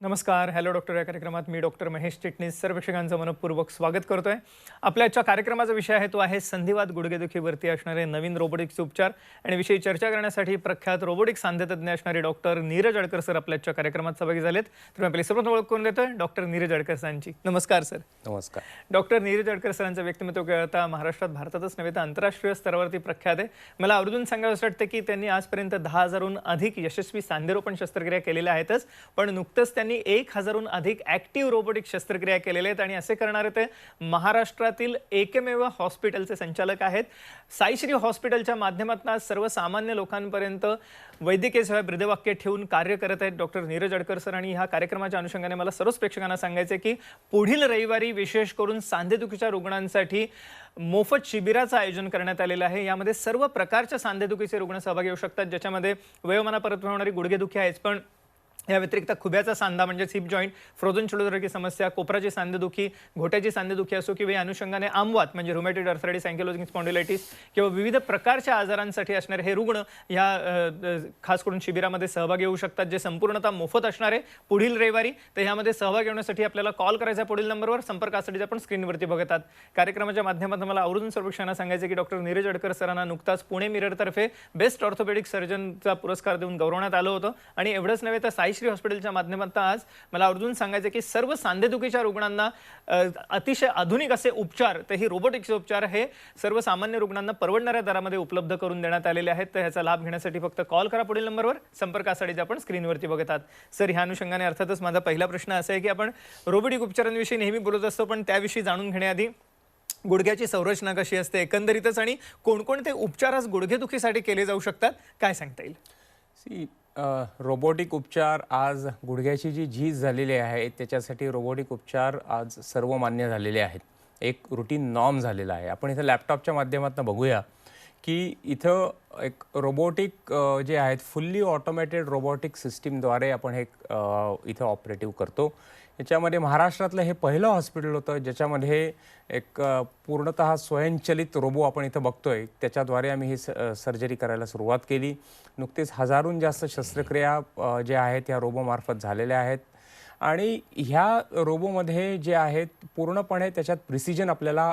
नमस्कार. Hello doctor या कार्यक्रमात मी डॉक्टर महेश चिटणीस सर्व प्रेक्षकांचं मनपूर्वक स्वागत करतोय. आपल्या आजच्या कार्यक्रमाचा विषय आहे तो आहे संधिवात गुडघेदुखीवरती असणारे नवीन रोबोटिक्स उपचार आणि विषयी चर्चा करण्यासाठी प्रख्यात रोबोटिक सांधेतज्ञ असणारे डॉक्टर नीरज अडकर सर आपल्या आजच्या कार्यक्रमात सहभागी झालेत. तर मी आपली सर्वप्रथम ओळख करून देतोय डॉक्टर नीरज अडकर सरांची. नमस्कार सर. नमस्कार. डॉक्टर नीरज अडकर सरांचं व्यक्तिमत्व कळता महाराष्ट्रात भारतातच नव्हे तर आंतरराष्ट्रीय स्तरावरती प्रख्यात आहे. मला आवर्जून सांगावं वाटतं की त्यांनी आजपर्यंत 10,000हून अधिक यशस्वी सांधेरोपण शस्त्रक्रिया केलेल्या आहेतच, पण नुकतंच त्यांनी 1,000हून अधिक ॲक्टिव्ह रोबोटिक शस्त्रक्रिया केलेल्या आहेत आणि असे करणारे ते महाराष्ट्रातील एकमेव हॉस्पिटलचे संचालक आहेत. साईश्री हॉस्पिटलच्या माध्यमातून आज सर्वसामान्य लोकांपर्यंत वैद्यकीय सेवा ब्रीदवाक्य ठेवून कार्य करत आहेत डॉक्टर नीरज अडकर सर. आणि ह्या कार्यक्रमाच्या अनुषंगाने मला सर्वच प्रेक्षकांना सांगायचं की पुढील रविवारी विशेष करून सांधेदुखीच्या रुग्णांसाठी मोफत शिबिराचं आयोजन करण्यात आलेलं आहे. यामध्ये सर्व प्रकारच्या सांधेदुखीचे रुग्ण सहभागी होऊ शकतात, ज्याच्यामध्ये वयोमाना परत होणारी गुडघेदुखी आहेच, पण या व्यतिरिक्त खुब्याचा सांधा म्हणजे हिप जॉईंट, फ्रोझन शोल्डरची समस्या, कोपराची सांधेदुखी, घोट्याची सांधेदुखी असो किंवा या अनुषंगाने आमवात म्हणजे रुमॅटॉइड आर्थरायटिस, अँकिलोजिंग स्पॉन्डिलायटिस किंवा विविध प्रकारच्या आजारांसाठी असणारे हे रुग्ण या खास करून शिबिरामध्ये सहभागी होऊ शकतात, जे संपूर्णतः मोफत असणार आहे पुढील रविवारी. तर ह्यामध्ये सहभागी होण्यासाठी आपल्याला कॉल करायचा पुढील नंबरवर. संपर्कासाठी आपण स्क्रीनवरती बघतात. कार्यक्रमाच्या माध्यमातून मला आवर्जून सर्वेक्षणांना सांगायचं की डॉक्टर नीरज अडकर सरांना नुकताच पुणे मिररतर्फे बेस्ट ऑर्थोपेडिक सर्जनचा पुरस्कार देऊन गौरवण्यात आलं होतं. आणि एवढंच नव्हे तर साईश्री हॉस्पिटलच्या माध्यमातून आज मला आवर्जून सांगायचं की सर्व सांधेदुखीच्या रुग्णांना अतिशय आधुनिक असे उपचार, ते ही रोबोटिक्स उपचार हे सर्वसामान्य रुग्णांना परवडणाऱ्या दरामध्ये उपलब्ध करून देण्यात आलेले आहेत. तर ह्याचा लाभ घेण्यासाठी फक्त कॉल करा पुढील नंबरवर. संपर्कासाठी आपण स्क्रीनवरती बघतात. सर, ह्या अनुषंगाने अर्थातच माझा पहिला प्रश्न असा आहे की आपण रोबोटिक उपचारांविषयी नेहमी बोलत असतो, पण त्याविषयी जाणून घेण्याआधी गुडघ्याची संरचना कशी असते एकंदरीतच आणि कोणकोणते उपचार आज गुडघेदुखीसाठी केले जाऊ शकतात, काय सांगता येईल? रोबोटिक उपचार आज गुडघ्याची जी झीज झालेली आहे त्याच्यासाठी रोबोटिक उपचार आज सर्वमान्य झालेले आहेत. एक रुटीन नॉर्म झालेला आहे. आपण इथं लॅपटॉपच्या माध्यमातून बघूया की इथं एक रोबोटिक जे आहेत फुल्ली ऑटोमॅटेड रोबोटिक सिस्टीमद्वारे आपण हे इथं ऑपरेटिव्ह करतो. याच्यामध्ये महाराष्ट्रातलं हे पहिलं हॉस्पिटल होतं ज्याच्यामध्ये एक पूर्णतः स्वयंचलित रोबो आपण इथं बघतोय. त्याच्याद्वारे आम्ही ही सर्जरी करायला सुरुवात केली. नुकतेच 1000हून जास्त शस्त्रक्रिया ज्या आहेत ह्या रोबोमार्फत झालेल्या आहेत. आणि ह्या रोबोमध्ये जे आहेत पूर्णपणे त्याच्यात प्रिसिजन आपल्याला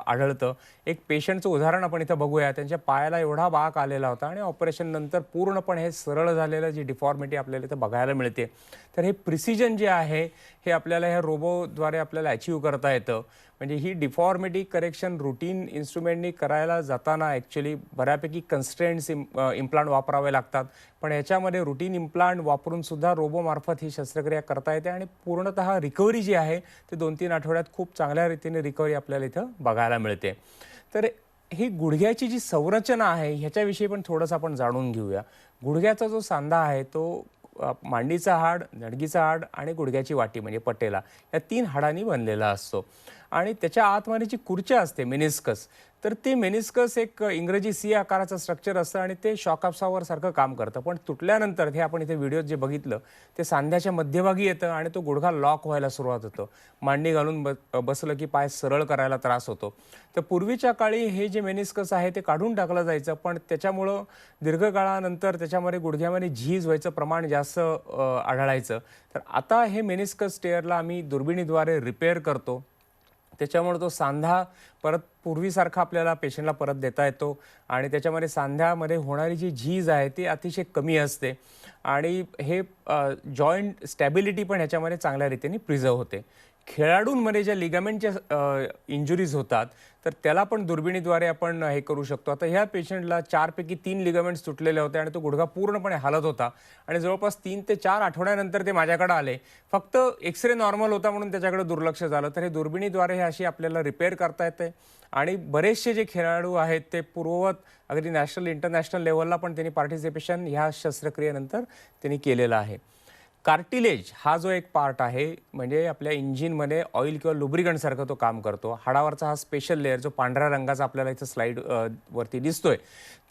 आढळतं. एक पेशंटचं उदाहरण आपण इथं बघूया. त्यांच्या पायाला एवढा बाक आलेला होता आणि ऑपरेशन नंतर पूर्णपणे हे सरळ झालेलं जी डिफॉर्मिटी आपल्याला इथं बघायला मिळते. तर हे प्रिसिजन जे आहे हे आपल्याला ह्या रोबोद्वारे आपल्याला अचीव करता येतं. म्हणजे ही डिफॉर्मिटी करेक्शन रुटीन इन्स्ट्रुमेंटनी करायला जाताना ॲक्च्युली बऱ्यापैकी कन्स्ट्रेंट्स इम्प्लांट वापरावे लागतात, पण याच्यामध्ये रुटीन इम्प्लांट वापरून सुद्धा रोबोमार्फत ही शस्त्रक्रिया करता येते आणि पूर्णतः रिकव्हरी जी आहे ते 2-3 आठवड्यात खूप चांगल्या रीतीने रिकव्हरी आपल्याला इथं बघायला मिळते. तर ही गुडघ्याची जी संरचना आहे ह्याच्याविषयी पण थोडंसं आपण जाणून घेऊया. गुडघ्याचा जो सांधा आहे तो मांडीचा हाड, नडगीचा हाड आणि गुडघ्याची वाटी म्हणजे पटेला या 3 हाडांनी बनलेला असतो. आणि त्याच्या आतमध्ये जी खुर्च्या असते मेनिस्कस, तर ते मेनिस्कस एक इंग्रजी सी आकाराचं स्ट्रक्चर असतं आणि ते शॉक अब्सॉर्बर सारखं काम करतं. पण तुटल्यानंतर हे आपण इथे व्हिडिओत जे बघितलं ते सांध्याच्या मध्यभागी येतं आणि तो गुडघा लॉक व्हायला सुरुवात होतो. मांडी घालून बसलं की पाय सरळ करायला त्रास होतो. तर पूर्वीच्या काळी हे जे मेनिस्कस आहे ते काढून टाकलं जायचं, पण त्याच्यामुळं दीर्घकाळानंतर त्याच्यामध्ये गुडघ्यामध्ये झीज व्हायचं प्रमाण जास्त आढळायचं. तर आता हे मेनिस्कस टेअरला आम्ही दुर्बिणीद्वारे रिपेअर करतो. त्याच्यामुळे तो सांधा परत पूर्वीसारखा आपल्याला पेशंटला परत देता येतो आणि त्याच्यामध्ये सांध्यामध्ये होणारी जी झीज आहे ती अतिशय कमी असते आणि हे जॉईंट स्टॅबिलिटी पण ह्याच्यामध्ये चांगल्या रीतीने प्रिझर्व होते. खेळाडूंमध्ये ज्या लिगामेंटच्या इंजुरीज होतात तर त्याला पण दुर्बिणीद्वारे आपण हे करू शकतो. आता ह्या पेशंटला 4 पैकी 3 लिगामेंट्स तुटलेले होते आणि तो गुडघा पूर्णपणे हालत होता आणि जवळपास 3 ते 4 आठवड्यानंतर ते माझ्याकडे आले. फक्त एक्सरे नॉर्मल होता म्हणून त्याच्याकडे दुर्लक्ष झालं. तर हे दुर्बिणीद्वारे हे अशी आपल्याला रिपेअर करता येते आणि बरेचसे जे खेळाडू आहेत ते पूर्ववत अगदी नॅशनल इंटरनॅशनल लेवलला पण त्यांनी पार्टिसिपेशन ह्या शस्त्रक्रियेनंतर त्यांनी केलेलं आहे. कार्टिलेज हा जो एक पार्ट आहे म्हणजे आपल्या इंजिनमध्ये ऑइल किंवा लुब्रिकंट सारखं तो काम करतो. हाडावरचा हा स्पेशल लेअर जो पांढऱ्या रंगाचा आपल्याला इथं स्लाइड वरती दिसतोय,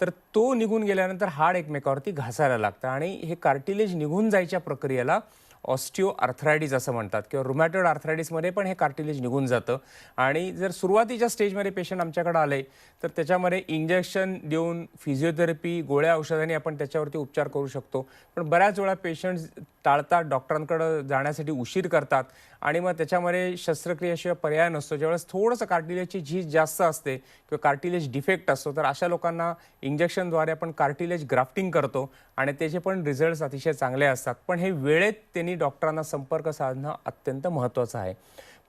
तर तो निघून गेल्यानंतर हाड एकमेकावरती घासायला लागतं आणि हे कार्टिलेज निघून जायच्या प्रक्रियेला ऑस्टिओ आर्थरायटिस असं म्हणतात किंवा रुमॅटॉइड आर्थरायटिसमध्ये पण हे कार्टिलेज निघून जातं. आणि जर सुरुवातीच्या स्टेजमध्ये पेशंट आमच्याकडे आले तर त्याच्यामध्ये इंजेक्शन देऊन फिजिओथेरपी गोळ्या औषधांनी आपण त्याच्यावरती उपचार करू शकतो. पण बऱ्याच वेळा पेशंट्स टाळतात, डॉक्टरांकडे जाण्यासाठी उशीर करतात आणि मग त्याच्यामध्ये शस्त्रक्रियेशिवाय पर्याय नसतो. ज्यावेळेस थोडंसं कार्टिलेजची झीज जास्त असते किंवा कार्टिलेज डिफेक्ट असतो तर अशा लोकांना इंजेक्शनद्वारे आपण कार्टिलेज ग्राफ्टिंग करतो आणि त्याचे पण रिझल्ट्स अतिशय चांगले असतात. पण हे वेळेत त्यांनी डॉक्टरांना संपर्क साधणं अत्यंत महत्त्वाचं आहे.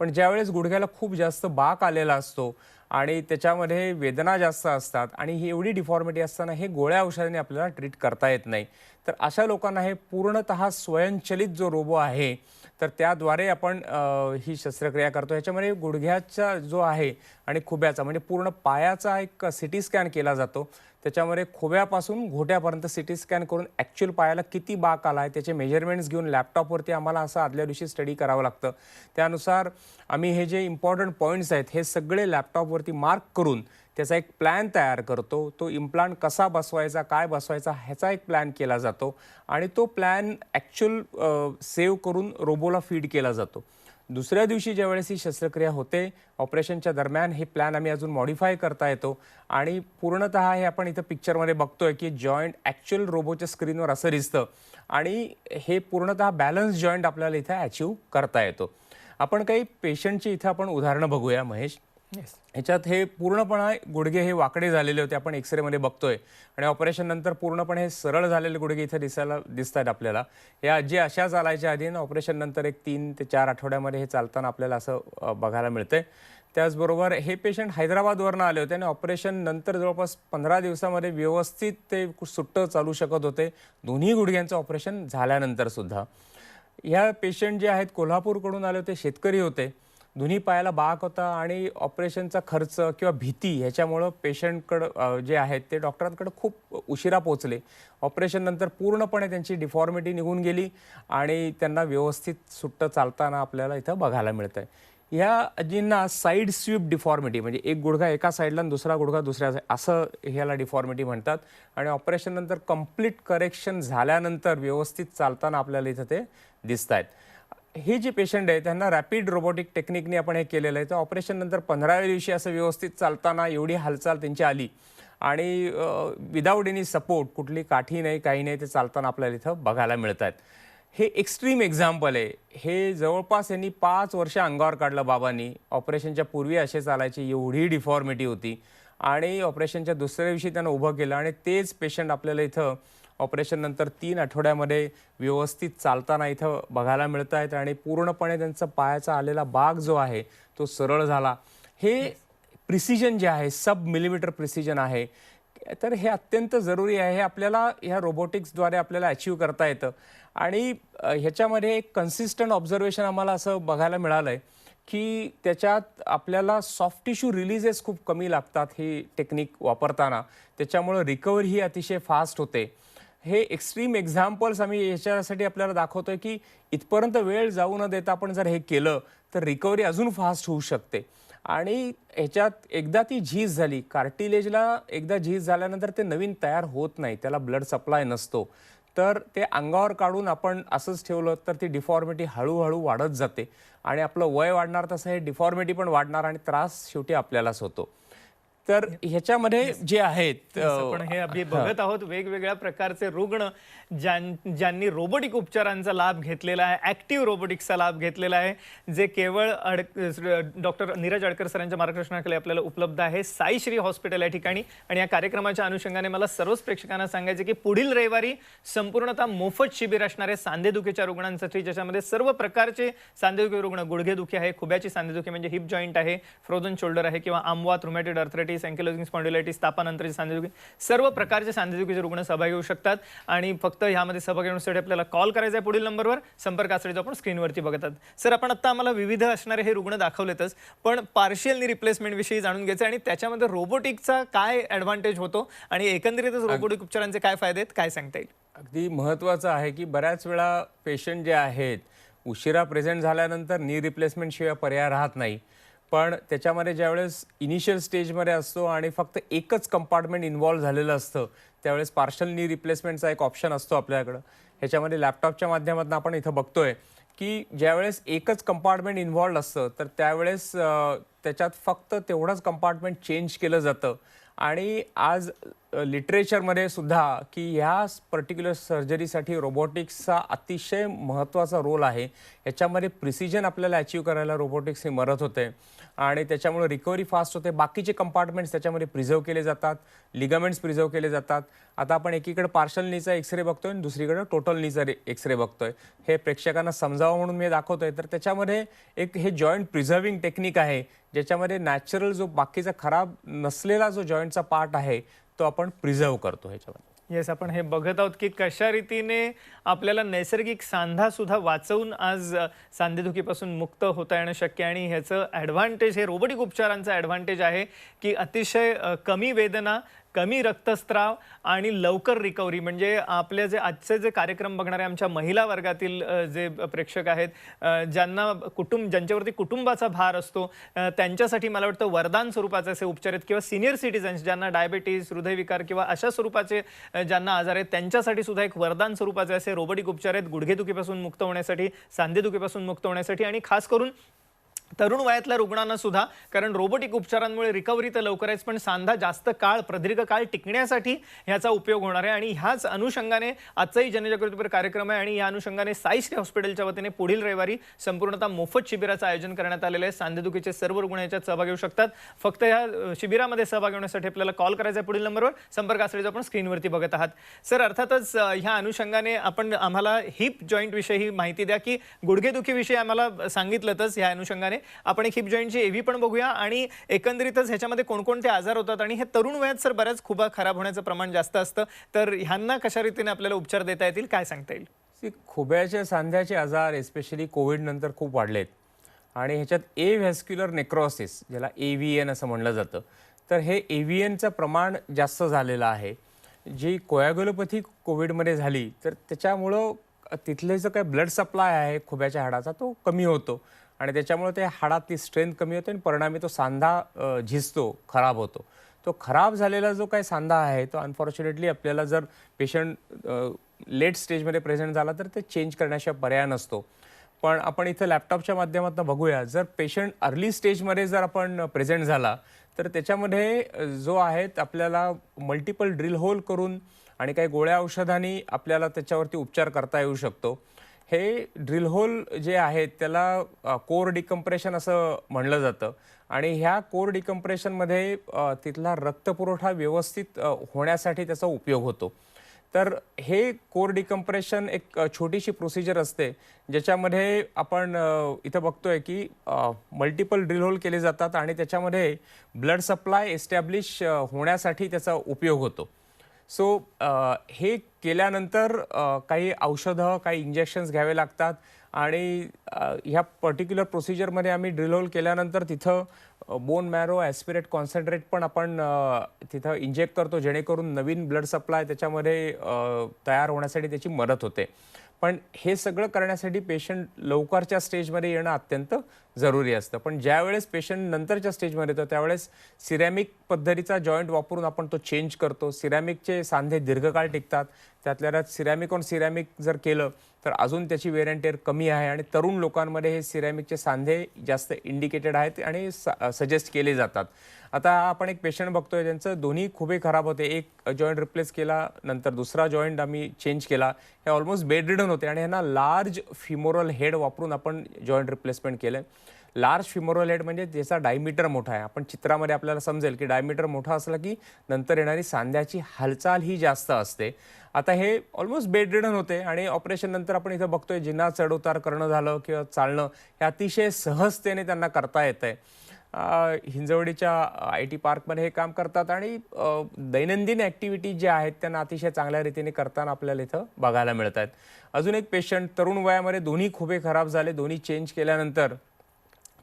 पण ज्यावेळेस गुडघ्याला खूप जास्त बाक आलेला असतो आणि त्याच्यामध्ये वेदना जास्त असतात आणि ही एवढी डिफॉर्मिटी असताना हे गोळ्या औषधांनी आपल्याला ट्रीट करता येत नाही, तर अशा लोकांना हे पूर्णतः स्वयंचलित जो रोबो आहे तर त्याद्वारे आपण ही शस्त्रक्रिया करतो. ह्याच्यामध्ये गुडघ्याचा जो आहे आणि खुब्याचा म्हणजे पूर्ण पायाचा एक सिटी स्कॅन केला जातो. त्याच्यामध्ये खोब्यापासून घोट्यापर्यंत सिटी स्कॅन करून ॲक्च्युअल पायाला किती बाक आला आहे त्याचे मेजरमेंट्स घेऊन लॅपटॉपवरती आम्हाला असं आदल्या दिवशी स्टडी करावं लागतं. त्यानुसार आम्ही हे जे इम्पॉर्टंट पॉईंट्स आहेत हे सगळे लॅपटॉपवरती मार्क करून त्याचा एक प्लॅन तयार करतो. तो इम्प्लांट कसा बसवायचा, काय बसवायचा ह्याचा एक प्लॅन केला जातो आणि तो प्लॅन ॲक्च्युअल सेव्ह करून रोबोला फीड केला जातो. दुसऱ्या दिवशी ज्यावेळेस ही शस्त्रक्रिया होते ऑपरेशनच्या दरम्यान हे प्लॅन आम्ही अजून मॉडिफाय करता येतो आणि पूर्णतः हे आपण इथं पिक्चरमध्ये बघतोय की जॉईंट ॲक्च्युअल रोबोच्या स्क्रीनवर असं दिसतं आणि हे पूर्णतः बॅलन्स जॉईंट आपल्याला इथं अचीव करता येतो. आपण काही पेशंटची इथं आपण उदाहरणं बघूया महेश. ह्याच्यात हे पूर्णपणे गुडघे हे वाकडे झालेले होते, आपण एक्सरेमध्ये बघतोय आणि ऑपरेशन नंतर पूर्णपणे हे सरळ झालेले गुडघे इथे दिसत आहेत आपल्याला. या जे अशा चालायच्या आधी ऑपरेशन नंतर एक 3 ते 4 आठवड्यामध्ये हे चालताना आपल्याला असं बघायला मिळतंय. त्याचबरोबर हे पेशंट हैदराबादवरनं आले होते आणि ऑपरेशन नंतर जवळपास 15 दिवसामध्ये व्यवस्थित ते सुट्टं चालू शकत होते दोन्ही गुडघ्यांचं ऑपरेशन झाल्यानंतर सुद्धा. ह्या पेशंट जे आहेत कोल्हापूरकडून आले होते, शेतकरी होते, दोन्ही पायाला बाक होता आणि ऑपरेशनचा खर्च किंवा भीती ह्याच्यामुळं पेशंटकडं जे आहेत ते डॉक्टरांकडे खूप उशिरा पोचले. ऑपरेशन नंतर पूर्णपणे त्यांची डिफॉर्मिटी निघून गेली आणि त्यांना व्यवस्थित सुट्टं चालताना आपल्याला इथं बघायला मिळतं आहे. ह्या अजींना साईड स्वीप डिफॉर्मिटी म्हणजे एक गुडघा एका साईडला आणि दुसरा गुडघा दुसऱ्या असं ह्याला डिफॉर्मिटी म्हणतात आणि ऑपरेशन नंतर कम्प्लीट करेक्शन झाल्यानंतर व्यवस्थित चालताना आपल्याला इथं ते दिसत आहेत. हे जे पेशंट आहे त्यांना रॅपिड रोबोटिक टेक्निकने आपण हे केलेलं आहे. तर ऑपरेशन नंतर 15व्या दिवशी असं व्यवस्थित चालताना एवढी हालचाल त्यांची आली आणि विदाऊट एनी सपोर्ट कुठली काठी नाही काही नाही ते चालताना आपल्याला इथं बघायला मिळत आहेत. हे एक्स्ट्रीम एक्झाम्पल आहे. हे जवळपास यांनी 5 वर्ष अंगावर काढलं बाबांनी. ऑपरेशनच्या पूर्वी असे चालायचे, एवढी डिफॉर्मिटी होती आणि ऑपरेशनच्या दुसऱ्या दिवशी त्यांना उभं केलं आणि तेच पेशंट आपल्याला इथं ऑपरेशन नंतर 3 आठवड्यामध्ये व्यवस्थित चालताना इथं बघायला मिळत आहेत आणि पूर्णपणे त्यांचा पायाचा आलेला बाग जो आहे तो सरळ झाला. हे प्रिसिजन जे आहे सब मिलीमीटर प्रिसिजन आहे. तर हे अत्यंत जरुरी आहे. हे आपल्याला ह्या रोबोटिक्सद्वारे आपल्याला अचीव करता येतं आणि ह्याच्यामध्ये एक कन्सिस्टंट ऑब्झर्वेशन आम्हाला असं बघायला मिळालं आहे की त्याच्यात आपल्याला सॉफ्ट टिश्यू रिलीजेस खूप कमी लागतात ही टेक्निक वापरताना. त्याच्यामुळं रिकव्हरी ही अतिशय फास्ट होते. हे एक्स्ट्रीम एक्झाम्पल्स आम्ही याच्यासाठी आपल्याला दाखवतोय की इथपर्यंत वेळ जाऊ न देता आपण जर हे केलं तर रिकव्हरी अजून फास्ट होऊ शकते. आणि ह्याच्यात एकदा ती झीज झाली, कार्टिलेजला एकदा झीज झाल्यानंतर ते नवीन तयार होत नाही, त्याला ब्लड सप्लाय नसतो. तर ते अंगावर काढून आपण असंच ठेवलं तर ती डिफॉर्मिटी हळूहळू वाढत जाते आणि आपलं वय वाढणार तसं हे डिफॉर्मिटी पण वाढणार आणि त्रास शेवटी आपल्यालाच होतो. तर ह्याच्यामध्ये जे आहेत पण हे आम्ही बघत आहोत वेगवेगळ्या प्रकारचे रुग्ण ज्यांनी रोबोटिक उपचारांचा लाभ घेतलेला आहे, ऍक्टिव्ह रोबोटिक्सचा लाभ घेतलेला आहे, जे केवळ डॉक्टर नीरज अडकर सरांच्या मार्गदर्शनाखाली आपल्याला उपलब्ध आहे साईश्री हॉस्पिटल या ठिकाणी. आणि या कार्यक्रमाच्या अनुषंगाने मला सर्वच प्रेक्षकांना सांगायचे की पुढील रविवारी संपूर्णतः मोफत शिबिर असणार आहे सांधेदुखीच्या रुग्णांसाठी, ज्याच्यामध्ये सर्व प्रकारचे सांधेदुखी रुग्ण, गुडघेदुखी आहे, खुब्याची सांधेदुखी म्हणजे हिप जॉईंट आहे, फ्रोझन शोल्डर आहे किंवा आमवात, रुमॅटॉइड आर्थरायटिस, अँकिलोजिंग स्पॉन्डिलायटिस, तापानंतरची सांधेदुखी, सर्व प्रकारचे सांधेदुखीचे रुग्ण सहभागी होऊ शकतात. आणि फक्त ह्यामध्ये सहभागी होण्यासाठी आपल्याला कॉल करायचा आहे पुढील नंबरवर, संपर्कासाठी जो आपण स्क्रीनवरती बघतात. सर, आपण आता आम्हाला विविध असणारे हे रुग्ण दाखवलेतच, पण पार्शियल नी रिप्लेसमेंट विषयी जाणून घ्यायचं आणि त्याच्यामध्ये रोबोटिकचा काय ॲडव्हान्टेज होतो आणि एकंदरीतच रोबोटिक उपचारांचे काय फायदे आहेत, काय सांगता येईल? अगदी महत्त्वाचं आहे की बऱ्याच वेळा पेशंट जे आहेत उशिरा प्रेझेंट झाल्यानंतर नी रिप्लेसमेंट शिवाय पर्याय राहत नाही. पण त्याच्यामध्ये ज्यावेळेस इनिशियल स्टेजमध्ये असतो आणि फक्त एकच कंपार्टमेंट इन्व्हॉल्व झालेलं असतं त्यावेळेस पार्शल नी रिप्लेसमेंटचा एक ऑप्शन असतो आपल्याकडं. ह्याच्यामध्ये लॅपटॉपच्या माध्यमातून आपण इथं बघतोय की ज्यावेळेस एकच कंपार्टमेंट इन्व्हॉल्ड असतं तर त्यावेळेस त्याच्यात फक्त तेवढंच कंपार्टमेंट चेंज केलं जातं. आणि आज लिटरेचरमध्ये सुद्धा की ह्या पर्टिक्युलर सर्जरीसाठी रोबोटिक्सचा अतिशय महत्त्वाचा रोल आहे. याच्यामध्ये प्रिसिजन आपल्याला अचीव करायला रोबोटिक्स हे मदत होते आणि त्याच्यामुळे रिकव्हरी फास्ट होते. बाकीचे कंपार्टमेंट्स त्याच्यामध्ये प्रिझर्व केले जातात, लिगामेंट्स प्रिझर्व केले जातात. आता आपण एकीकडे पार्शल नीचा एक्सरे बघतोय आणि दुसरीकडे टोटल नीचा एक्सरे बघतोय. हे प्रेक्षकांना समजावं म्हणून मी दाखवतोय. तर त्याच्यामध्ये एक हे जॉईंट प्रिझर्विंग टेक्निक आहे, ज्याच्यामध्ये नॅचरल जो बाकीचा खराब नसलेला जो जॉईंटचा पार्ट आहे तो आपण प्रिझर्व करतो ह्याच्यामध्ये. येस, आपण हे बघत आहोत की कशा रीतीने आपल्याला नैसर्गिक सांधा सुद्धा वाचवून आज सांधेदुखीपासून मुक्त होता येणं शक्य. आणि ह्याचं ॲडव्हान्टेज, हे रोबोटिक उपचारांचं ॲडव्हान्टेज आहे की अतिशय कमी वेदना, कमी रक्तस्राव आणि लवकर रिकव्हरी. म्हणजे आपले जे आजचे जे कार्यक्रम बघणारे आमच्या महिला वर्गातील जे प्रेक्षक आहेत, ज्यांच्यावरती कुटुंबाचा भार असतो, त्यांच्यासाठी मला वाटतं वरदान स्वरूपाचे असे उपचार आहेत. किंवा सिनियर सिटीजन्स ज्यांना डायबिटीज, हृदयविकार किंवा अशा स्वरूपाचे ज्यांना आजार आहेत, त्यांच्यासाठी सुद्धा एक वरदान स्वरूपाचे असे रोबोटिक उपचार आहेत, गुडघेदुखीपासून मुक्त होण्यासाठी, सांधेदुखीपासून मुक्त होण्यासाठी आणि खास करून तरुण वयातल्या रुग्णांना सुद्धा. कारण रोबोटिक उपचारांमुळे रिकव्हरी तर लवकर आहेच, पण सांधा जास्त काळ, प्रदीर्घ काळ टिकण्यासाठी ह्याचा उपयोग होणार आहे. आणि ह्याच अनुषंगाने आजचाही जनजागृतीपर कार्यक्रम आहे आणि या अनुषंगाने साईश्री हॉस्पिटलच्या वतीने पुढील रविवारी संपूर्णतः मोफत शिबिराचं आयोजन करण्यात आलेलं आहे. सांधेदुखीचे सर्व रुग्ण याच्यात सहभाग घेऊ शकतात. फक्त या शिबिरामध्ये सहभाग घेण्यासाठी आपल्याला कॉल करायचा आहे पुढील नंबरवर. संपर्क असलेला आपण स्क्रीनवरती बघत आहात. सर, अर्थातच ह्या अनुषंगाने आपण आम्हाला हिप जॉईंट विषयी माहिती द्या की गुडघेदुखीविषयी आम्हाला सांगितलंतच. ह्या अनुषंगाने आपण एक हिप जॉईंटची एव्ही पण बघूया आणि एकंदरीतच ह्याच्यामध्ये कोणकोणते आजार होतात आणि हे तरुण वयात सर बऱ्याच खूप खराब होण्याचं प्रमाण जास्त असतं. तर ह्यांना कशा रीतीने आपल्याला उपचार देता येतील, काय सांगता येईल? खुब्याचे सांध्याचे आजार एस्पेशली कोविड नंतर खूप वाढलेत आणि ह्याच्यात व्हॅस्क्युलर नेक्रोसिस, ज्याला AVN असं म्हणलं जातं, तर हे AVNचं प्रमाण जास्त झालेलं आहे. जी कोॲग्युलोपॅथी कोविडमध्ये झाली तर त्याच्यामुळं तिथले जो काही ब्लड सप्लाय आहे खुब्याच्या हाडाचा तो कमी होतो आणि त्याच्यामुळे ते हाडातली स्ट्रेंथ कमी होते आणि परिणामी तो सांधा झिजतो, खराब होतो. तो खराब झालेला जो काही सांधा आहे तो अनफॉर्च्युनेटली आपल्याला जर पेशंट लेट स्टेजमध्ये प्रेझेंट झाला तर ते चेंज करण्याशिवाय पर्याय नसतो. पण आपण इथं लॅपटॉपच्या माध्यमातून बघूया, जर पेशंट अर्ली स्टेजमध्ये जर आपण प्रेझेंट झाला तर त्याच्यामध्ये जो आहे आपल्याला मल्टिपल ड्रिल होल करून आणि काही गोळ्या औषधांनी आपल्याला त्याच्यावरती उपचार करता येऊ शकतो. हे ड्रिल होल जे आहेत त्याला कोर डिकम्प्रेशन असं म्हणलं जातं आणि ह्या कोर डिकम्प्रेशनमध्ये तिथला रक्तपुरवठा व्यवस्थित होण्यासाठी त्याचा उपयोग होतो. तर हे कोर डिकम्प्रेशन एक छोटीशी प्रोसिजर असते, ज्याच्यामध्ये आपण इथं बघतोय की मल्टिपल ड्रिल होल केले जातात आणि त्याच्यामध्ये ब्लड सप्लाय एस्टॅब्लिश होण्यासाठी त्याचा उपयोग होतो. सो हे केल्यानंतर काही औषधं, काही इंजेक्शन्स घ्यावे लागतात आणि ह्या पर्टिक्युलर प्रोसिजरमध्ये आम्ही ड्रिल होल केल्यानंतर तिथं बोन मॅरो ॲस्पिरेट कॉन्सन्ट्रेट पण आपण तिथं इंजेक्ट करतो, जेणेकरून नवीन ब्लड सप्लाय त्याच्यामध्ये तयार होण्यासाठी त्याची मदत होते. पण हे सगळं करण्यासाठी पेशंट लवकरच्या स्टेजमध्ये येणं अत्यंत जरुरी असतं. पण ज्यावेळेस पेशंट नंतरच्या स्टेजमध्ये येतो त्यावेळेस सिरॅमिक पद्धतीचा जॉईंट वापरून आपण तो चेंज करतो. सिरॅमिकचे सांधे दीर्घकाळ टिकतात. त्यातल्या त्यात सिरॅमिक ऑन सिरॅमिक जर केलं तर अजून त्याची वेअर अँड टेअर कमी आहे आणि तरुण लोकांमध्ये हे सिरॅमिकचे सांधे जास्त इंडिकेटेड आहेत आणि सजेस्ट केले जातात. आता आपण एक पेशंट बघतोय ज्यांचं दोन्ही खुबे खराब होते. एक जॉईंट रिप्लेस केला, नंतर दुसरा जॉईंट आम्ही चेंज केला. हे ऑलमोस्ट बेड रिडन होते आणि यांना लार्ज फिमोरल हेड वापरून आपण जॉईंट रिप्लेसमेंट केलं. लार्ज फिमोरल हेड म्हणजे त्याचा डायमीटर मोठा आहे. आपण चित्रामध्ये आपल्याला समजेल की डायमीटर मोठा असला की नंतर येणारी सांध्याची हालचाल ही जास्त असते. आता हे ऑलमोस्ट बेड रिडन होते आणि ऑपरेशन नंतर आपण इथं बघतोय जिना चढउतार करणं झालं किंवा चालणं हे अतिशय सहजतेने त्यांना करता येत आहे. हिंजवडीच्या IT पार्कमध्ये हे काम करतात आणि दैनंदिन ॲक्टिव्हिटी ज्या आहेत त्यांना अतिशय चांगल्या रीतीने करताना आपल्याला इथं बघायला मिळत आहेत. अजून एक पेशंट तरुण वयामध्ये दोन्ही खुबे खराब झाले, दोन्ही चेंज केल्यानंतर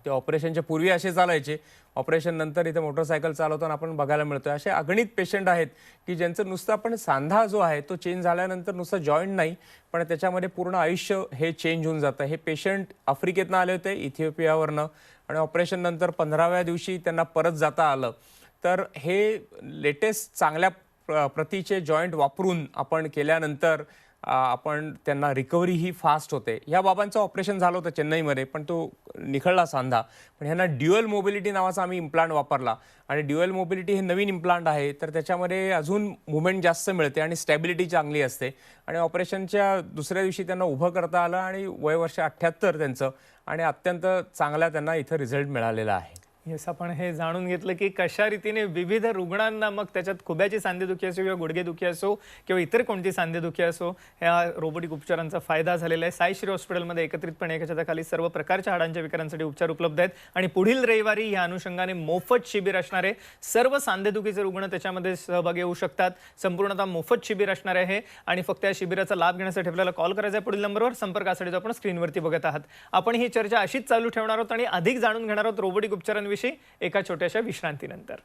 ते ऑपरेशनच्या पूर्वी असे चालायचे, ऑपरेशन नंतर इथे मोटरसायकल चालवताना आपण बघायला मिळतोय. असे अगणित पेशंट आहेत की ज्यांचं नुसतं आपण सांधा जो आहे तो चेंज झाल्यानंतर नुसतं जॉईंट नाही पण त्याच्यामध्ये पूर्ण आयुष्य हे चेंज होऊन जातं. हे पेशंट आफ्रिकेतनं आले होते, इथिओपियावरनं, आणि ऑपरेशन नंतर 15व्या दिवशी त्यांना परत जाता आलं. तर हे लेटेस्ट चांगल्या प्रतीचे जॉईंट वापरून आपण केल्यानंतर आपण त्यांना रिकव्हरी ही फास्ट होते. ह्या बाबांचं ऑपरेशन झालं होतं चेन्नईमध्ये, पण तो निखळला सांधा. पण ह्यांना ड्युअल मोबिलिटी नावाचा आम्ही इम्प्लांट वापरला आणि ड्युअल मोबिलिटी हे नवीन इम्प्लांट आहे, तर त्याच्यामध्ये अजून मुवमेंट जास्त मिळते आणि स्टॅबिलिटी चांगली असते. आणि ऑपरेशनच्या दुसऱ्या दिवशी त्यांना उभं करता आलं आणि वय वर्ष 78 त्यांचं, आणि अत्यंत चांगला त्यांना इथं रिझल्ट मिळालेला आहे. येस, आपण हे जाणून घेतलं की कशा रीतीने विविध रुग्णांना, मग त्याच्यात खुब्याची सांधेदुखी असो किंवा गुडघेदुखी असो किंवा इतर कोणती सांधेदुखी असो, ह्या रोबोटिक उपचारांचा फायदा झालेला आहे. साईश्री हॉस्पिटलमध्ये एकत्रितपणे एका छताखाली सर्व प्रकारच्या हाडांच्या विकारांसाठी उपचार उपलब्ध आहेत आणि पुढील रविवारी या अनुषंगाने मोफत शिबिर असणार आहे. सर्व सांधेदुखीचे रुग्ण त्याच्यामध्ये सहभागी होऊ शकतात. संपूर्णतः मोफत शिबिर असणार आहे आणि फक्त या शिबिराचा लाभ घेण्यासाठी आपल्याला कॉल करायचा आहे पुढील नंबरवर. संपर्कासाठी जो आपण स्क्रीनवरती बघत आहात. आपण ही चर्चा अशीच चालू ठेवणार आहोत आणि अधिक जाणून घेणार आहोत रोबोटिक उपचारांविषयी एका छोट्याशा विश्रांतीनंतर.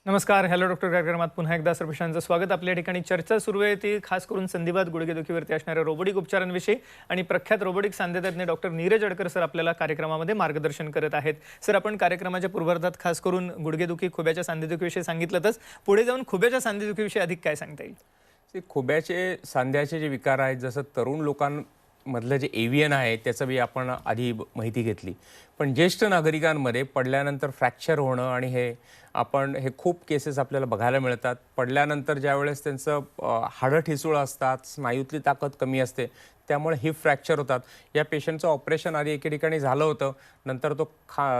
नमस्कार, हॅलो डॉक्टर कार्यक्रमात पुन्हा एकदा सर्वांचं स्वागत. आपल्या ठिकाणी चर्चा सुरू आहे ती खास करून संधिवात गुडघेदुखीवरती असणाऱ्या रोबोटिक उपचारांविषयी आणि प्रख्यात रोबोटिक सांधेतज्ञ डॉक्टर नीरज अडकर सर आपल्याला कार्यक्रमामध्ये मार्गदर्शन करत आहेत. सर, आपण कार्यक्रमाच्या पूर्वार्धात खास करून गुडघेदुखी, खुब्याच्या सांधेदुखीविषयी सांगितलंच. पुढे जाऊन खुब्याच्या सांधेदुखीविषयी अधिक काय सांगता येईल? खुब्याचे सांध्याचे जे विकार आहेत, जसं तरुण लोकांमधलं जे एव्हियन आहे त्याचं बी आपण आधी माहिती घेतली, पण ज्येष्ठ नागरिकांमध्ये पडल्यानंतर फ्रॅक्चर होणं आणि हे खूप केसेस आपल्याला बघायला मिळतात. पडल्यानंतर ज्यावेळेस त्यांचं हाडं ठिसूळ असतात, स्नायूतली ताकद कमी असते, त्यामुळे हिप फ्रॅक्चर होतात. या पेशंटचं ऑपरेशन आधी एके ठिकाणी झालं होतं, नंतर तो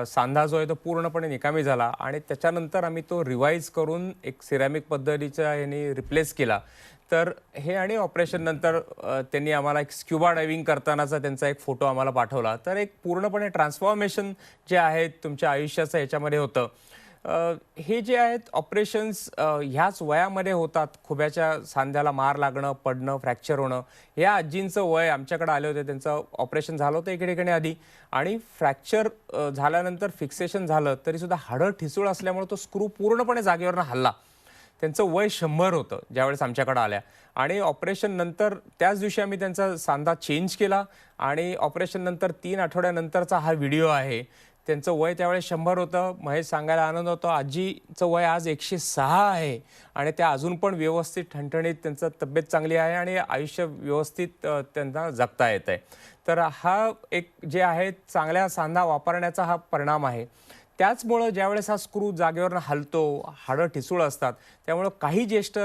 सांधा जो आहे तो पूर्णपणे निकामी झाला आणि त्याच्यानंतर आम्ही तो रिवाईज करून एक सिरॅमिक पद्धतीचा यांनी रिप्लेस केला. तर हे आणि ऑपरेशन नंतर त्यांनी आम्हाला एक स्क्युबा डायव्हिंग करतानाचा त्यांचा एक फोटो आम्हाला पाठवला. तर एक पूर्णपणे ट्रान्सफॉर्मेशन जे आहे तुमच्या आयुष्याचं याच्यामध्ये होतं. हे जे आहेत ऑपरेशन्स ह्याच वयामध्ये होतात. खुब्याच्या सांध्याला मार लागणं, पडणं, फ्रॅक्चर होणं. या आजींचं वय आमच्याकडे आले होते, त्यांचं ऑपरेशन झालं होतं एके ठिकाणी आधी, आणि फ्रॅक्चर झाल्यानंतर फिक्सेशन झालं तरीसुद्धा हाडं ठिसूळ असल्यामुळे तो स्क्रू पूर्णपणे जागेवरनं हल्ला. त्यांचं वय 100 होतं ज्यावेळेस आमच्याकडे आल्या, आणि ऑपरेशन नंतर त्याच दिवशी आम्ही त्यांचा सांधा चेंज केला आणि ऑपरेशन नंतर 3 आठवड्यानंतरचा हा व्हिडिओ आहे. त्यांचं वय त्यावेळेस 100 होतं. महेश सांगायला आनंद होतो, आजीचं वय आज 106 आहे आणि त्या अजून पण व्यवस्थित ठणठणीत, त्यांचं तब्येत चांगली आहे आणि आयुष्य व्यवस्थित त्यांना जगता येत आहे. तर हा एक जे आहे चांगल्या सांधा वापरण्याचा हा परिणाम आहे. त्याचमुळं ज्यावेळेस हा स्क्रू जागेवरनं हलतो, हाडं ठिसूळ असतात, त्यामुळं काही ज्येष्ठ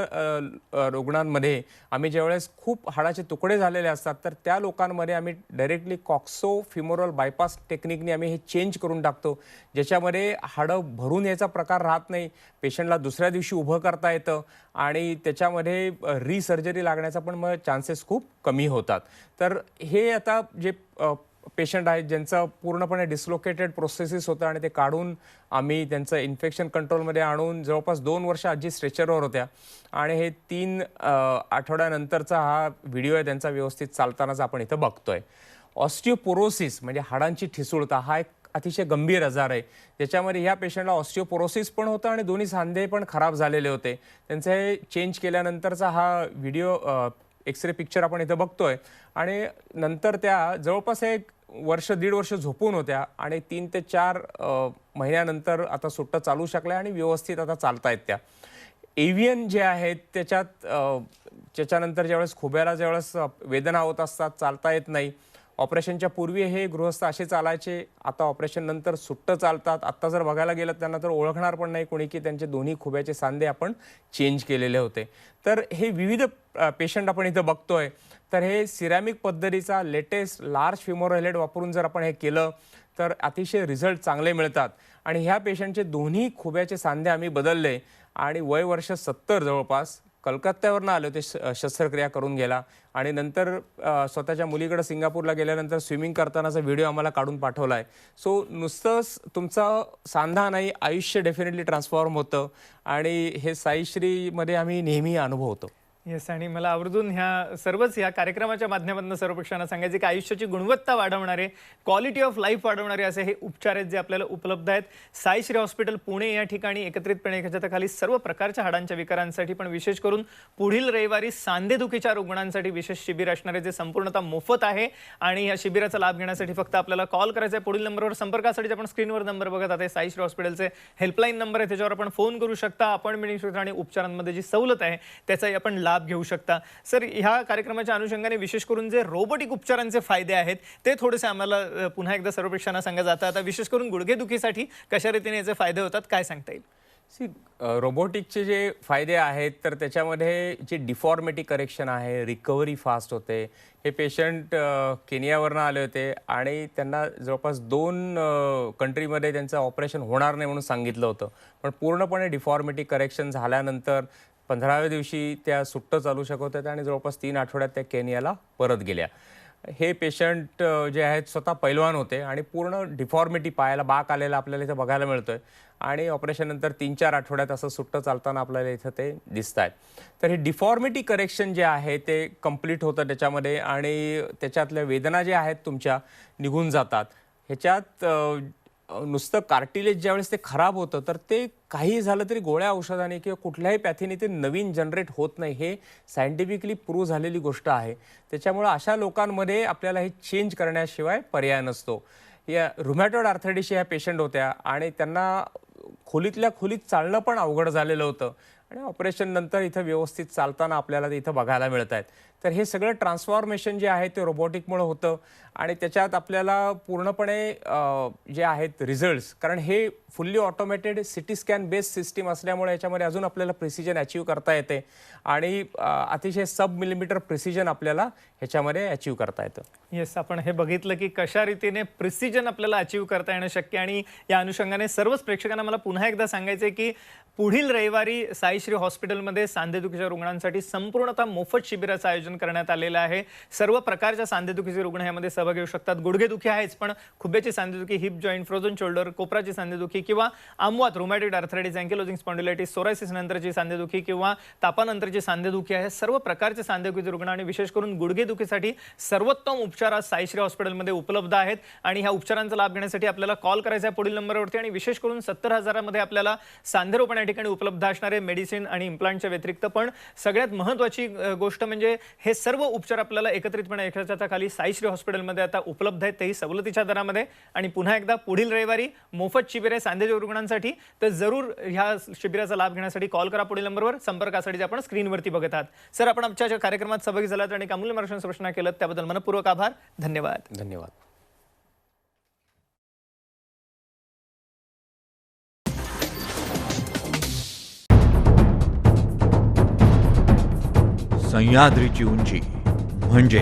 रुग्णांमध्ये आम्ही ज्यावेळेस खूप हाडाचे तुकडे झालेले असतात, तर त्या लोकांमध्ये आम्ही डायरेक्टली कॉक्सो फिमोरल बायपास टेक्निकने आम्ही हे चेंज करून टाकतो, ज्याच्यामध्ये हाडं भरून याचा प्रकार राहत नाही. पेशंटला दुसऱ्या दिवशी उभं करता येतं आणि त्याच्यामध्ये रिसर्जरी लागण्याचा पण मग चान्सेस खूप कमी होतात. तर हे आता जे पेशंट आहेत ज्यांचं पूर्णपणे डिस्लोकेटेड प्रोसेसेस होतं आणि ते काढून आम्ही त्यांचं इन्फेक्शन कंट्रोलमध्ये आणून जवळपास 2 वर्ष आजी स्ट्रेचरवर होत्या आणि हे 3 आठवड्यानंतरचा हा व्हिडिओ आहे त्यांचा व्यवस्थित चालतानाच आपण इथं बघतोय. ऑस्टिओपोरोसिस म्हणजे हाडांची ठिसूळता हा एक अतिशय गंभीर आजार आहे, ज्याच्यामध्ये ह्या पेशंटला ऑस्टिओपोरोसिस पण होतं आणि दोन्ही सांधे पण खराब झालेले होते. त्यांचं हे चेंज केल्यानंतरचा हा व्हिडिओ एक्सरे पिक्चर आपण इथं बघतोय. आणि नंतर त्या जवळपास एक वर्ष 1.5 वर्ष झोपून होत्या आणि 3 ते 4 महिन्यानंतर आता सुट्टं चालू शकल्या आणि व्यवस्थित आता चालतायत त्या. एव्हियन जे आहेत त्याच्यानंतर ज्यावेळेस खुब्याला ज्यावेळेस वेदना होत असतात, चालता येत नाही. ऑपरेशनच्या पूर्वी हे गृहस्थ असे चालायचे, आता ऑपरेशन नंतर सुट्टं चालतात. आत्ता जर बघायला गेलं त्यांना तर ओळखणार पण नाही कोणी की त्यांचे दोन्ही खुब्याचे सांधे आपण चेंज केलेले होते. तर हे विविध पेशंट आपण इथं बघतोय. तर हे सिरॅमिक पद्धतीचा लेटेस्ट लार्ज फिमोरल हेड वापरून जर आपण हे केलं तर अतिशय रिझल्ट चांगले मिळतात. आणि ह्या पेशंटचे दोन्ही खुब्याचे सांधे आम्ही बदलले आणि वय वर्ष 70 जवळपास कलकत्त्यावरनं आले होते, शस्त्रक्रिया करून गेला आणि नंतर स्वतःच्या मुलीकडे सिंगापूरला गेल्यानंतर स्विमिंग करतानाचा व्हिडिओ आम्हाला काढून पाठवला आहे. सो नुसतंच तुमचा सांधा नाही, आयुष्य डेफिनेटली ट्रान्सफॉर्म होतं आणि हे साईश्रीमध्ये आम्ही नेहमी अनुभवतो. येस, आणि मला आवर्जून ह्या कार्यक्रमाच्या माध्यमातून सर्वपक्षांना सांगायचे की आयुष्याची गुणवत्ता वाढवणारे, क्वालिटी ऑफ लाईफ वाढवणारे असे हे उपचार आहेत जे आपल्याला उपलब्ध आहेत. साईश्री हॉस्पिटल पुणे या ठिकाणी एकत्रितपणे एका छताखाली सर्व प्रकारच्या हाडांच्या विकारांसाठी, पण विशेष करून पुढील रविवारी सांधेदुखीच्या रुग्णांसाठी विशेष शिबिर असणार आहे जे संपूर्णतः मोफत आहे. आणि या शिबिराचा लाभ घेण्यासाठी फक्त आपल्याला कॉल करायचा आहे. पुढील नंबरवर संपर्कासाठी आपण स्क्रीनवर नंबर बघत आहात, साईश्री हॉस्पिटलचे हेल्पलाईन नंबर आहे, त्याच्यावर आपण फोन करू शकता. अपॉइंटमेंट आणि उपचारांमध्ये जी सवलत आहे त्याचाही आपण लाभ लाभ घेऊ शकता. सर, ह्या कार्यक्रमाच्या अनुषंगाने विशेष करून जे रोबोटिक उपचारांचे फायदे आहेत ते थोडेसे आम्हाला पुन्हा एकदा सर्व प्रेक्षकांना सांगा जाता. आता विशेष करून गुडघेदुखीसाठी कशा रीतीने याचे फायदे होतात, काय सांगता येईल? रोबोटिकचे जे फायदे आहेत तर त्याच्यामध्ये जे डिफॉर्मिटी करेक्शन आहे, रिकव्हरी फास्ट होते. हे पेशंट केनियावरनं आले होते आणि त्यांना जवळपास 2 कंट्रीमध्ये त्यांचं ऑपरेशन होणार नाही म्हणून सांगितलं होतं. पण पूर्णपणे डिफॉर्मिटी करेक्शन झाल्यानंतर 15व्या दिवशी त्या सुट्टं चालू शकत होत्या आणि जवळपास 3 आठवड्यात त्या केनियाला परत गेल्या. हे पेशंट जे आहेत स्वतः पैलवान होते आणि पूर्ण डिफॉर्मिटी, पायाला बाक आलेला आपल्याला इथं बघायला मिळतोय आणि ऑपरेशननंतर 3-4 आठवड्यात असं सुट्टं चालताना आपल्याला इथं ते दिसत आहेत. तर हे डिफॉर्मिटी करेक्शन जे आहे ते कंप्लीट होतं त्याच्यामध्ये आणि त्याच्यातल्या वेदना ज्या आहेत तुमच्या निघून जातात. ह्याच्यात नुसतं कार्टिलेज ज्यावेळेस ते खराब होतं तर ते काही झालं तरी गोळ्या औषधाने किंवा कुठल्याही पॅथीने ते नवीन जनरेट होत नाही. हे सायंटिफिकली प्रूव्ह झालेली गोष्ट आहे. त्याच्यामुळं अशा लोकांमध्ये आपल्याला हे चेंज करण्याशिवाय पर्याय नसतो. या रुमॅटॉइड आर्थरायटिसच्या ह्या पेशंट होत्या आणि त्यांना खोलीतल्या खोलीत चालणं पण अवघड झालेलं होतं आणि ऑपरेशन नंतर इथं व्यवस्थित चालताना आपल्याला ते इथं बघायला मिळत आहेत. तर हे सगळं ट्रान्सफॉर्मेशन जे आहे ते रोबोटिकमुळे होतं आणि त्याच्यात आपल्याला पूर्णपणे जे आहेत रिझल्ट्स, कारण हे fully automated CT scan based system असल्यामुळे याच्यामध्ये अजून आपल्याला प्रिसिजन अचीव करता येते आणि अतिशय सब मिलीमीटर प्रिसिजन आपल्याला ह्याच्यामध्ये अचीव करता येतं. येस, आपण हे बघितलं की कशा रीतीने प्रिसिजन आपल्याला अचीव करता येणं शक्य. आणि या अनुषंगाने सर्वच प्रेक्षकांना मला पुन्हा एकदा सांगायचं आहे की पुढील रविवारी साईश्री हॉस्पिटलमध्ये सांधेदुखीच्या रुग्णांसाठी संपूर्णतः मोफत शिबिराचं आयोजन करण्यात आलेलं आहे. सर्व प्रकारच्या सांधेदुखीचे रुग्ण यामध्ये सहभाग घेऊ शकतात. गुडघेदुखी आहेच, पण खुब्याची सांधेदुखी, हिप जॉईंट, फ्रोझन शोल्डर, कोपराची सांधेदुखी किंवा आमवात, रुमॅटॉइड आर्थरायटिस, अँकिलोजिंग स्पॉन्डिलायटिस, सोरायसिस नंतरची सांधेदुखी किंवा तापानंतरची सांधेदुखी आहे. सर्व प्रकारचे सांधेदुखीचे रुग्ण आणि विशेष करून गुडघेदुखीसाठी सर्वोत्तम उपचार आज साईश्री हॉस्पिटलमध्ये उपलब्ध आहेत. आणि ह्या उपचारांचा लाभ घेण्यासाठी आपल्याला कॉल करायचा आहे पुढील नंबरवरती. आणि विशेष करून 70,000 मध्ये आपल्याला सांधेरोपण या ठिकाणी उपलब्ध असणारे मेडिसिन आणि इम्प्लांटच्या व्यतिरिक्त पण सगळ्यात महत्त्वाची गोष्ट म्हणजे हे सर्व उपचार आपल्याला एकत्रितपणे एकाच्या खाली साईश्री हॉस्पिटलमध्ये आता उपलब्ध आहेत, तेही सवलतीच्या दरामध्ये. आणि पुन्हा एकदा पुढील रविवारी मोफत शिबिर आहे सांधेच्या रुग्णांसाठी. तर जरूर ह्या शिबिराचा लाभ घेण्यासाठी कॉल करा पुढील नंबरवर. संपर्कासाठी आपण स्क्रीनवरती बघत आहात. सर, आपण आमच्या कार्यक्रमात सहभागी झालात आणि अमूल्य मार्गदर्शन प्रश्न केलं त्याबद्दल मनपूर्वक आभार. धन्यवाद. धन्यवाद. सह्याद्रीची उंची म्हणजे